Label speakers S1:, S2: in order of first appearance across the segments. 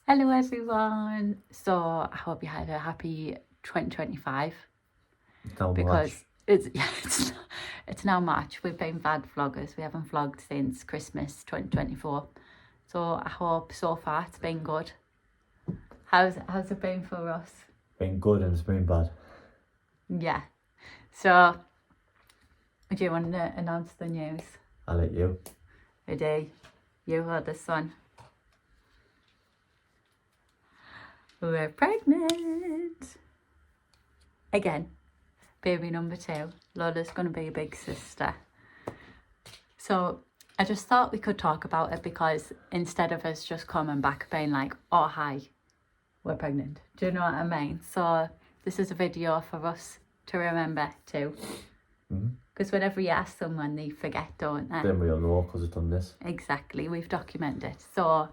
S1: Hello everyone. So I hope you had a happy 2025 because it's now March. We've been bad vloggers. We haven't vlogged since Christmas 2024. So I hope so far it's been good. How's it been for us?
S2: Been good and it's been bad.
S1: Yeah. So do you want to announce the news?
S2: I'll let you.
S1: Ready? You or this one? We're pregnant again. Baby number 2. Lola's gonna be a big sister. So I just thought we could talk about it because instead of us just coming back being like, oh hi, we're pregnant. Do you know what I mean? So this is a video for us to remember too. Because whenever you ask someone, they forget, don't they?
S2: Then we all know because we've done this.
S1: Exactly, we've documented it. So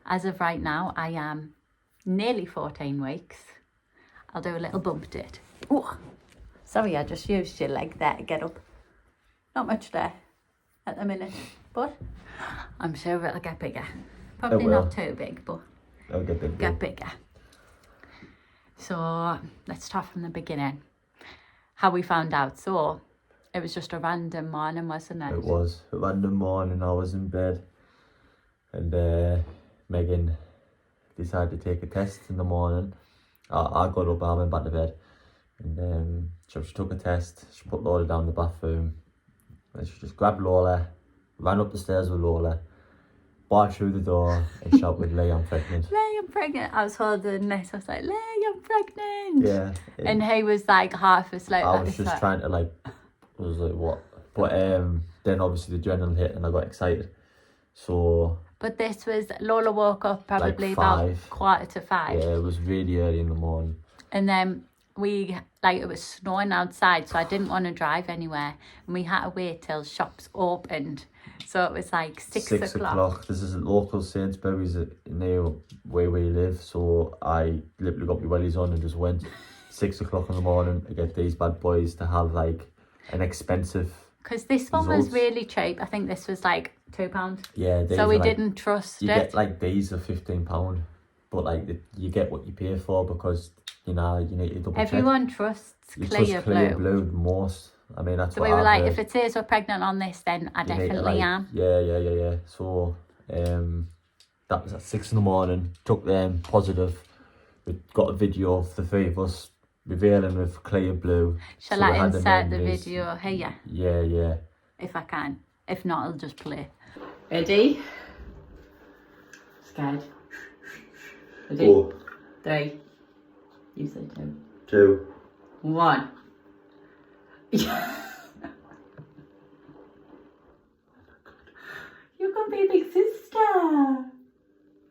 S1: as of right now, I am nearly 14 weeks. I'll do a little bump date. Oh, sorry, I just used your leg there to get up. Not much there at the minute, but I'm sure it'll get bigger. Probably not too big, but
S2: It'll get
S1: bigger. So let's start from the beginning. How we found out. So it was just a random morning, wasn't it?
S2: It was a random morning. I was in bed and Megan decided to take a test in the morning. I got up, I went back to bed, and so she took a test. She put Lola down in the bathroom, and she just grabbed Lola, ran up the stairs with Lola, barged through the door, and shouted, "Lay, I'm pregnant."
S1: Lay, I'm pregnant. I was holding this. I was like, Lay, I'm pregnant.
S2: Yeah.
S1: And he was like half asleep.
S2: I was just trying to I was like, what? But then obviously the adrenaline hit and I got excited. So.
S1: But this was, Lola woke up probably
S2: like
S1: about 5:45.
S2: Yeah, it was really early in the morning.
S1: And then it was snowing outside, so I didn't want to drive anywhere. And we had to wait till shops opened. So it was like 6 o'clock.
S2: This is a local Sainsbury's near where we live. So I literally got my wellies on and just went 6 o'clock in the morning to get these bad boys to have like an expensive.
S1: Because this one was really cheap. I think this was like £2.
S2: Yeah.
S1: So we didn't trust it.
S2: You get like these are £15, but like you get what you pay for because you need to double check.
S1: Everyone trusts Clear Blue
S2: most. I mean that's.
S1: So
S2: what
S1: we were
S2: I've
S1: like,
S2: heard.
S1: if it says we're pregnant on this, then I definitely am.
S2: Yeah. So that was at 6 in the morning. Took them positive. We got a video of the 3 of us revealing with Clear Blue.
S1: Shall I insert the video here?
S2: Yeah.
S1: If I can. If not, I'll just play. Ready? Scared. Ready?
S2: 4,
S1: 3. You say 2.
S2: 2.
S1: 1. You're gonna be a big sister.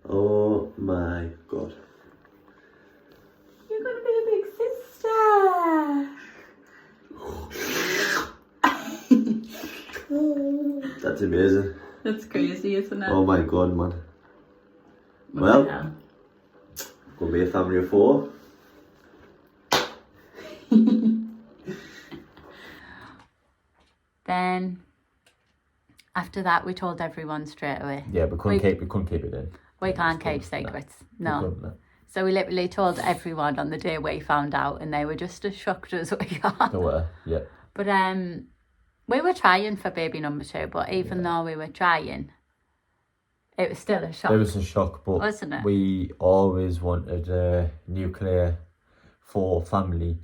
S2: Oh my god.
S1: You're gonna be a big sister.
S2: That's amazing.
S1: That's crazy, isn't it?
S2: Oh my god, man.
S1: What
S2: Well, gonna be a family of 4.
S1: Then after that we told everyone straight away.
S2: Yeah, we couldn't keep it in.
S1: We can't keep secrets. No. So we literally told everyone on the day we found out and they were just as shocked as we are.
S2: They were, yeah.
S1: But we were trying for baby number 2, but even though we were trying, it was still a shock.
S2: It was a shock, but
S1: wasn't it?
S2: We always wanted a nuclear for family.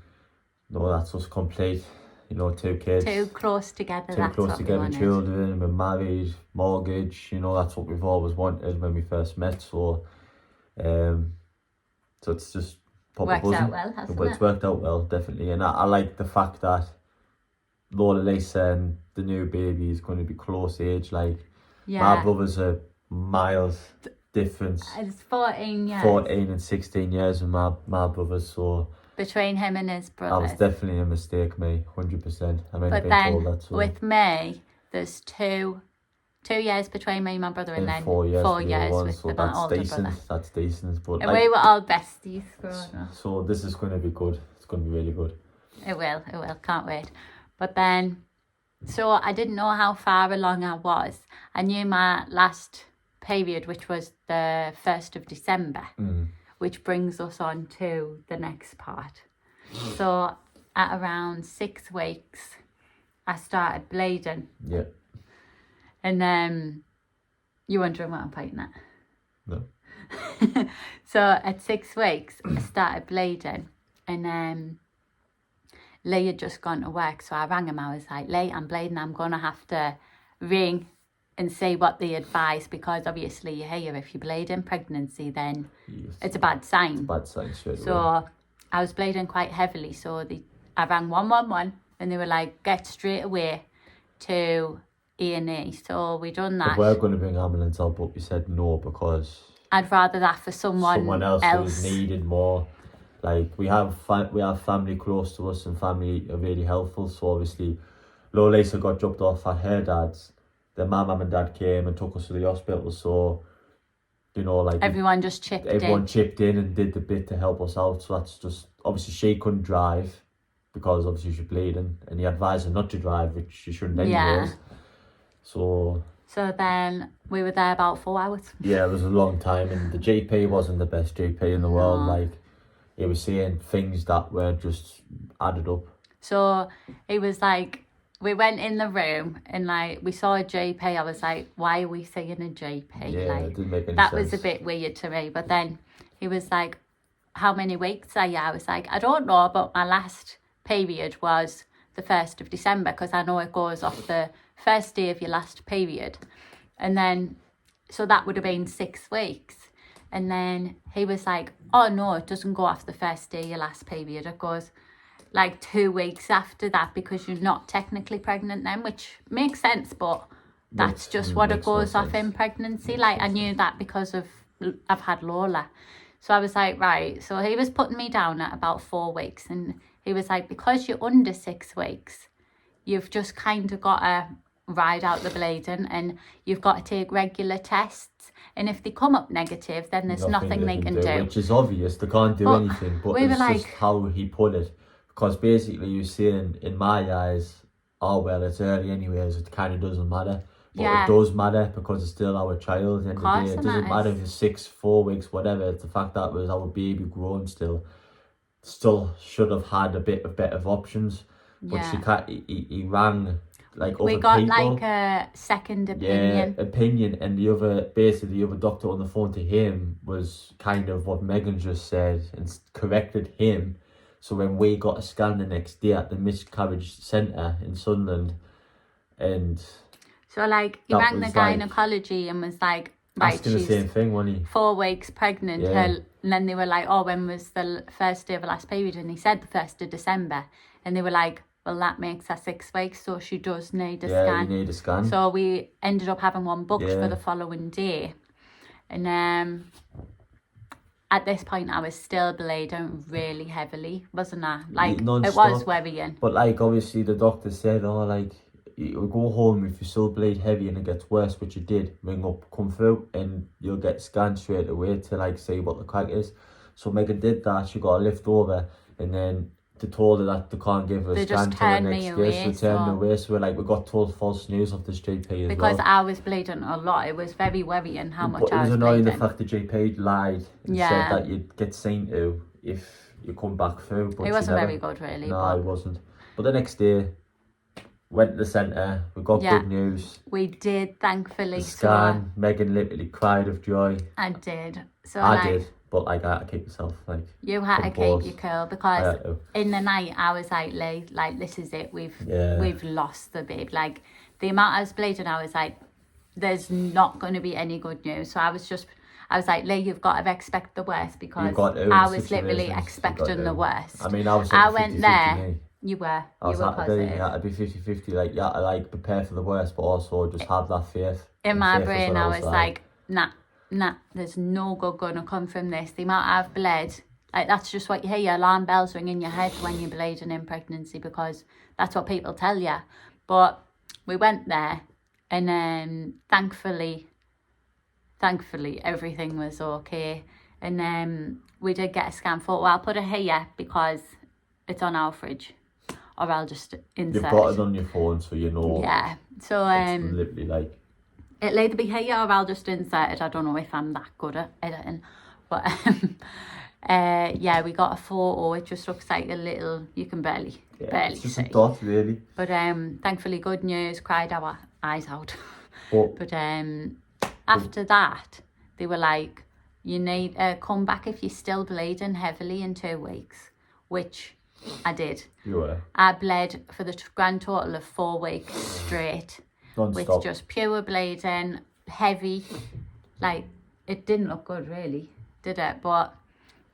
S2: No, that's us complete. 2 kids.
S1: 2 close together.
S2: 2 close together children. We're married, mortgage. That's what we've always wanted when we first met. So, so it's just
S1: worked out well, hasn't it?
S2: It's worked out well, definitely. And I like the fact that Lola, Lisa, and the new baby is going to be close age. Like, my brothers are miles difference.
S1: It's 14 years.
S2: 14 and 16 years with my brothers, so.
S1: Between him and his brothers.
S2: That was definitely a mistake, me, 100%. I mean,
S1: but then, with me, there's 2 years between me and my brother, and then 4 years with my older brother.
S2: That's decent. But
S1: and we were all besties growing up.
S2: So this is going to be good. It's going to be really good.
S1: It will. Can't wait. But then, so I didn't know how far along I was. I knew my last period, which was the 1st of December, which brings us on to the next part. So at around 6 weeks, I started bleeding.
S2: Yeah.
S1: And you're wondering what I'm pointing at?
S2: No.
S1: So at 6 weeks, I started bleeding, and Lee had just gone to work, so I rang him. I was like, Lee, I'm bleeding. I'm going to have to ring and see what they advise, because obviously you hear if you bleed in pregnancy, then it's a bad sign.
S2: Bad sign straight away.
S1: So I was bleeding quite heavily, so I rang 111, and they were like, get straight away to A&E. So we done that.
S2: We were going to bring ambulance out, but we said no, because
S1: I'd rather that for someone
S2: else who's needed more. Like, we have family close to us, and family are really helpful. So obviously, Lisa got dropped off at her dad's. Then my mum and dad came and took us to the hospital. So, you know, like,
S1: everyone just chipped
S2: in and did the bit to help us out. So that's just, obviously she couldn't drive because obviously she's bleeding, and he advised her not to drive, which she shouldn't anyways.
S1: Yeah.
S2: So
S1: then we were there about 4 hours.
S2: Yeah, it was a long time, and the GP wasn't the best GP in the world. Like, he was saying things that were just added up.
S1: So he was like, we went in the room and like we saw a GP. I was like, why are we seeing a GP?
S2: Yeah,
S1: like,
S2: it didn't make any
S1: that
S2: sense.
S1: was a bit weird to me. But then he was like, how many weeks are you? I was like, I don't know, but my last period was the 1st of December, because I know it goes off the first day of your last period. And then, so that would have been 6 weeks. And then he was like, oh no, it doesn't go off the first day of your last period. It goes like 2 weeks after that, because you're not technically pregnant then, which makes sense, but that's just what it goes off in pregnancy. Like, I knew that because I've had Lola. So I was like, right. So he was putting me down at about 4 weeks, and he was like, because you're under 6 weeks, you've just kind of got to ride out the bleeding, and you've got to take regular tests, and if they come up negative, then there's nothing they can do.
S2: Which is obvious, they can't do anything, but it's just how he put it. Because basically you're saying, in my eyes, oh well, it's early anyways, it kind of doesn't matter. But it does matter, because it's still our child. At the end of the day, it doesn't matter if it's 6, 4 weeks, whatever. It's the fact that it was our baby grown still should have had a bit of better options. But he rang like other people.
S1: We got like a second opinion.
S2: Yeah, opinion, and the other doctor on the phone to him was kind of what Megan just said and corrected him. So when we got a scan the next day at the miscarriage centre in Sunderland, and
S1: so like he rang the gynecology and was like, right,
S2: asking the same thing, wasn't he? 4
S1: weeks pregnant. And then they were like, oh, when was the first day of the last period? And he said the 1st of December. And they were like, well, that makes her 6 weeks, so she does need a scan.
S2: Yeah, you need a scan.
S1: So we ended up having one booked for the following day. And at this point, I was still bleeding really heavily, wasn't I? Like, it was worrying.
S2: But like, obviously, the doctor said, oh, like, you go home if you still bleed heavy and it gets worse, which you did, ring up, come through, and you'll get scanned straight away to like see what the crack is. So Megan did that. She got a lift over, and then they told her that they can't give her a scan till the next day. So they turned me away. So we got told false news of this GP as well.
S1: Because I was bleeding a lot. It was very worrying how much I was bleeding.
S2: It was annoying the fact the GP lied and said that you'd get seen to if you come back through. But
S1: he wasn't very good, really.
S2: No, he wasn't. But the next day, went to the centre, we got good news.
S1: We did, thankfully.
S2: The scan, Megan literally cried of joy.
S1: I did. So
S2: I did, but like, I had to keep myself like.
S1: You had to keep your cool, because in the night I was like, Lee, like, this is it. We've lost the babe. Like, the amount I was bleeding, I was like, there's not going to be any good news. So I was like, Lee, you've got to expect the worst, because I was literally expecting the worst.
S2: I mean, I went there.
S1: You were.
S2: I was positive. You had to be 50-50. Like, you had to like prepare for the worst, but also just have that faith.
S1: In my brain, I was like, nah, there's no good gonna come from this. The amount I've bled, like, that's just what you hear. Your alarm bells ring in your head when you're bleeding in pregnancy, because that's what people tell you. But we went there, and then thankfully everything was okay. And then we did get a scan photo. I'll put it here because it's on our fridge. Or I'll just insert.
S2: You've got it on your phone, so you know.
S1: Yeah. So
S2: it's literally like.
S1: it'll either be here or I'll just insert it. I don't know if I'm that good at editing. But yeah, we got a photo. It just looks like a little, you can barely
S2: it's just
S1: see.
S2: a dot, really.
S1: But thankfully, good news, cried our eyes out.
S2: But
S1: After that, they were like, you need come back if you're still bleeding heavily in 2 weeks, which I did.
S2: You were.
S1: I bled for the grand total of 4 weeks straight.
S2: Non-stop.
S1: With just pure bleeding, heavy. Like, it didn't look good really, did it? But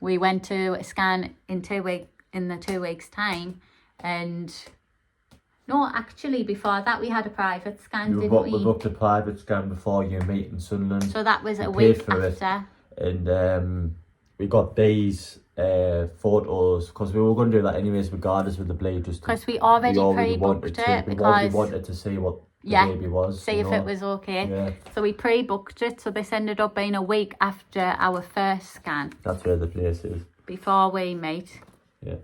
S1: we went to a scan in the 2 weeks time, and no, actually before that we had a private scan,
S2: We booked a private scan before your meet in Sunderland.
S1: So that was a week after.
S2: And we got these photos because we were going to do that anyways, regardless of the bleed, just
S1: because we already pre-booked it because
S2: we wanted to see what the baby was.
S1: See if it was okay.
S2: Yeah.
S1: So we pre-booked it. So this ended up being a week after our first scan.
S2: That's where the place is.
S1: Before we meet.
S2: Yeah.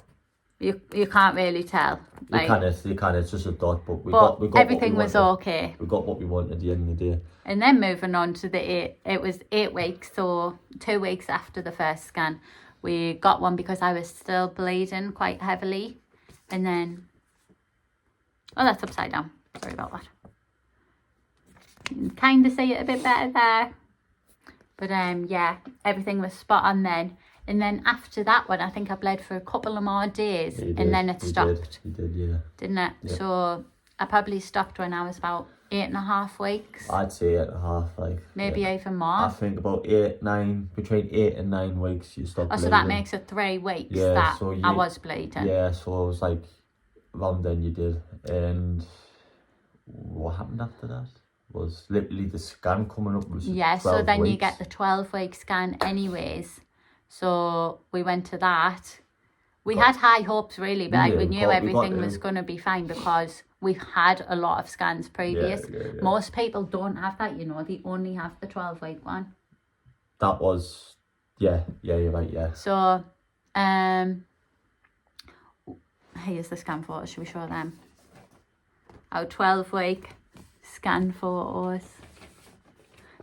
S1: You can't really tell. Like,
S2: you can. It's just a dot, but we got
S1: everything was okay.
S2: We got what we wanted at the end of the day.
S1: And then moving on to it was 8 weeks, so 2 weeks after the first scan, we got one because I was still bleeding quite heavily, and then that's upside down. Sorry about that. You can kind of see it a bit better there, but yeah, everything was spot on then. And then after that one, I think I bled for a couple of more days, and then it stopped.
S2: You did, yeah.
S1: Didn't it? Yeah. So I probably stopped when I was about 8.5 weeks.
S2: I'd say 8.5, like.
S1: Maybe even more.
S2: I think about between 8 and 9 weeks you stopped bleeding.
S1: So that makes it 3 weeks I was bleeding.
S2: Yeah, so it was like, around then you did. And what happened after that? Was literally the scan coming up. Was
S1: so then
S2: weeks.
S1: You get the 12-week scan anyways. So we went to that. We had high hopes really, but we knew everything was going to be fine because we've had a lot of scans previous.
S2: Yeah.
S1: Most people don't have that, they only have the 12-week one.
S2: That was, you're right, yeah.
S1: So, here's the scan photos. Should we show them? Our 12-week scan photos.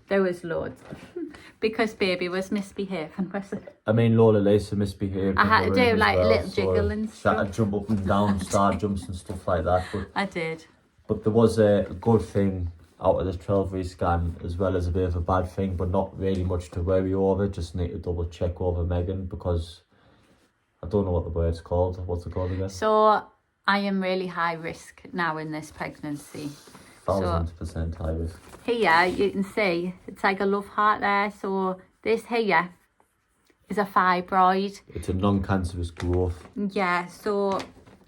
S1: There was loads. Because baby was misbehaving, was it?
S2: I mean, Lola Lisa misbehaved.
S1: I had to do like a little jiggle and stuff.
S2: She had to jump up and down, star jumps and stuff like that. But
S1: I did.
S2: But there was a good thing out of this 12-week scan, as well as a bit of a bad thing, but not really much to worry over. Just need to double check over Megan because I don't know what the word's called. What's it called again?
S1: So I am really high risk now in this pregnancy.
S2: 1000% high risk.
S1: Here you can see it's like a love heart there. So this here is a fibroid.
S2: It's a non-cancerous growth.
S1: Yeah, so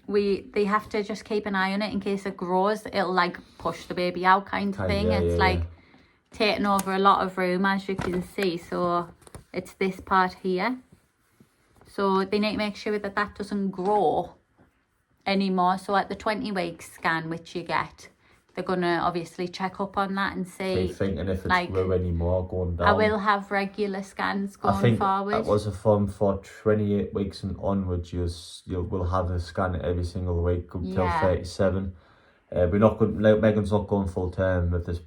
S1: they have to just keep an eye on it in case it grows. It'll like push the baby out kind of thing. It's taking over a lot of room, as you can see. So it's this part here. So they need to make sure that doesn't grow anymore. So at the 20-week scan, which you get, they're going to obviously check up on that and see.
S2: Thinking if it's grew anymore going down.
S1: I will have regular scans going forward.
S2: That was a form for 28 weeks and onwards. You will have a scan every single week until 37. We're not going. Megan's not going full term with this,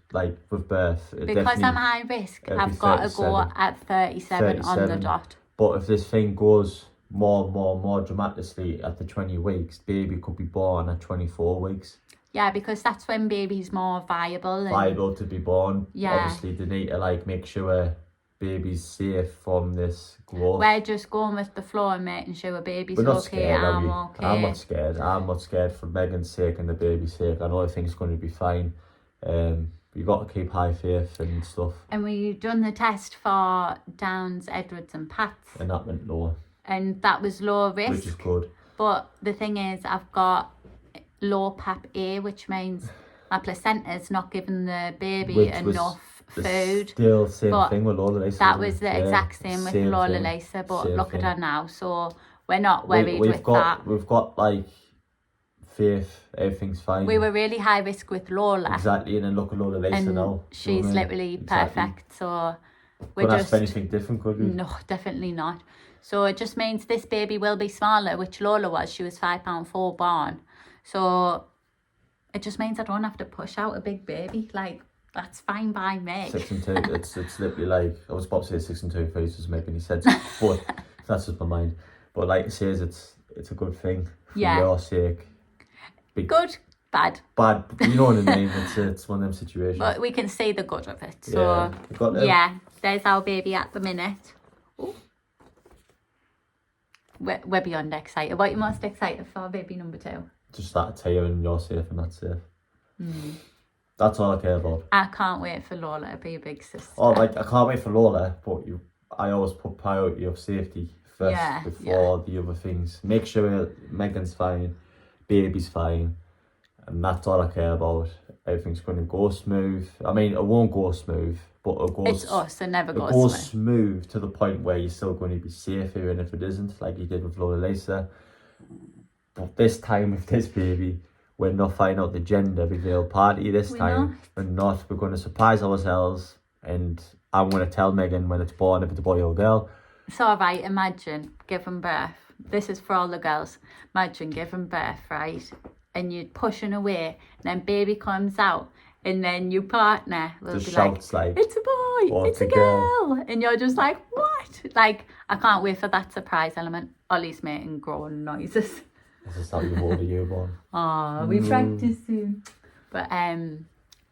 S2: with birth.
S1: Because I'm high risk, I've got to go at 37 on the dot.
S2: But if this thing goes more dramatically at the 20 weeks, baby could be born at 24 weeks.
S1: Yeah, because that's when baby's more viable.
S2: Viable to be born. Yeah. Obviously, they need to make sure baby's safe from this growth.
S1: We're just going with the flow and making sure baby's
S2: okay.
S1: Scared, I'm okay.
S2: I'm not scared. I'm not scared for Megan's sake and the baby's sake. I know everything's going to be fine. You got to keep high faith and stuff.
S1: And we've done the test for Downs, Edwards and Pats.
S2: And that went low.
S1: And that was low risk.
S2: Which is good.
S1: But the thing is, I've got low PAP A, which means my placenta's not giving the baby enough food.
S2: Still same thing with Lola Lisa.
S1: That was the exact same with Lola Lisa, but look at her now. So we're not worried with that.
S2: We've got faith, everything's fine.
S1: We were really high risk with Lola.
S2: Exactly, and then look at Lola Lisa now.
S1: She's literally perfect. So
S2: we're just... Couldn't ask for anything different, could we?
S1: No, definitely not. So it just means this baby will be smaller, which Lola was. She was 5'4" born. So it just means I don't have to push out a big baby. That's fine by me.
S2: 6 and 2. It's literally like, I was about to say 6 and 2 for it doesn't make any sense, but that's just my mind. But like it says, it's a good thing for your sake.
S1: Good, bad.
S2: Bad, you know what I mean? It's one of them situations.
S1: But we can see the good of it. So yeah, there's our baby at the minute. Ooh. We're beyond excited. What are you most excited for, baby number 2?
S2: Just that Taya and you're safe and that's safe. That's all I care about.
S1: I can't wait for Lola to be a big sister.
S2: Oh, like I can't wait for Lola, but I always put priority of safety first before the other things. Make sure Megan's fine, baby's fine, and that's all I care about. Everything's going to go smooth. I mean, it won't go smooth, but it goes.
S1: It's us, it never goes
S2: smooth. It goes smooth to the point where you're still going to be safe, even if it isn't, like you did with Lola Lisa. But this time with this baby, we're not finding out the gender reveal party this time. We're not. We're going to surprise ourselves, and I'm going to tell Megan when it's born if it's a boy or a girl.
S1: So, right, imagine giving birth. This is for all the girls. Imagine giving birth, right? And you're pushing away, and then baby comes out, and then your partner will
S2: just
S1: be
S2: shouts like,
S1: it's a boy, it's a girl. And you're just like, what? Like, I can't wait for that surprise element. Ollie's making groan noises.
S2: This is how you hold a newborn.
S1: Oh, we practice soon. But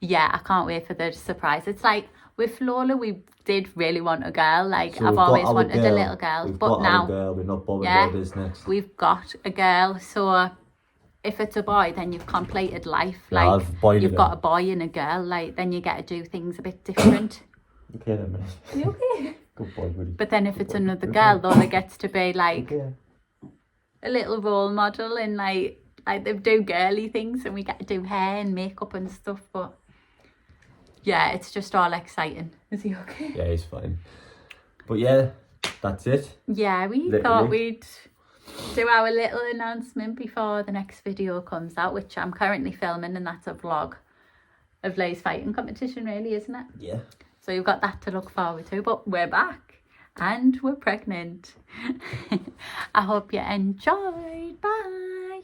S1: yeah, I can't wait for the surprise. It's like with Lola, we did really want a girl. Like
S2: So
S1: I've always wanted a little girl, but now
S2: we're not bothered about business.
S1: We've got a girl. So if it's a boy, then you've completed life.
S2: Yeah,
S1: like you've got a boy and a girl. Like then you get to do things a bit different.
S2: Okay then, mate.
S1: You okay?
S2: Good boy, buddy.
S1: But then if it's another girl, Lola gets to be like a little role model and like they do girly things, and we get to do hair and makeup and stuff. But yeah, it's just all exciting. Is he okay?
S2: Yeah, he's fine. But yeah, that's it.
S1: Yeah, we thought we'd do our little announcement before the next video comes out, which I'm currently filming, and that's a vlog of Lay's fighting competition, really, isn't it?
S2: Yeah.
S1: So you've got that to look forward to. But we're back and we're pregnant. I hope you enjoyed. Bye.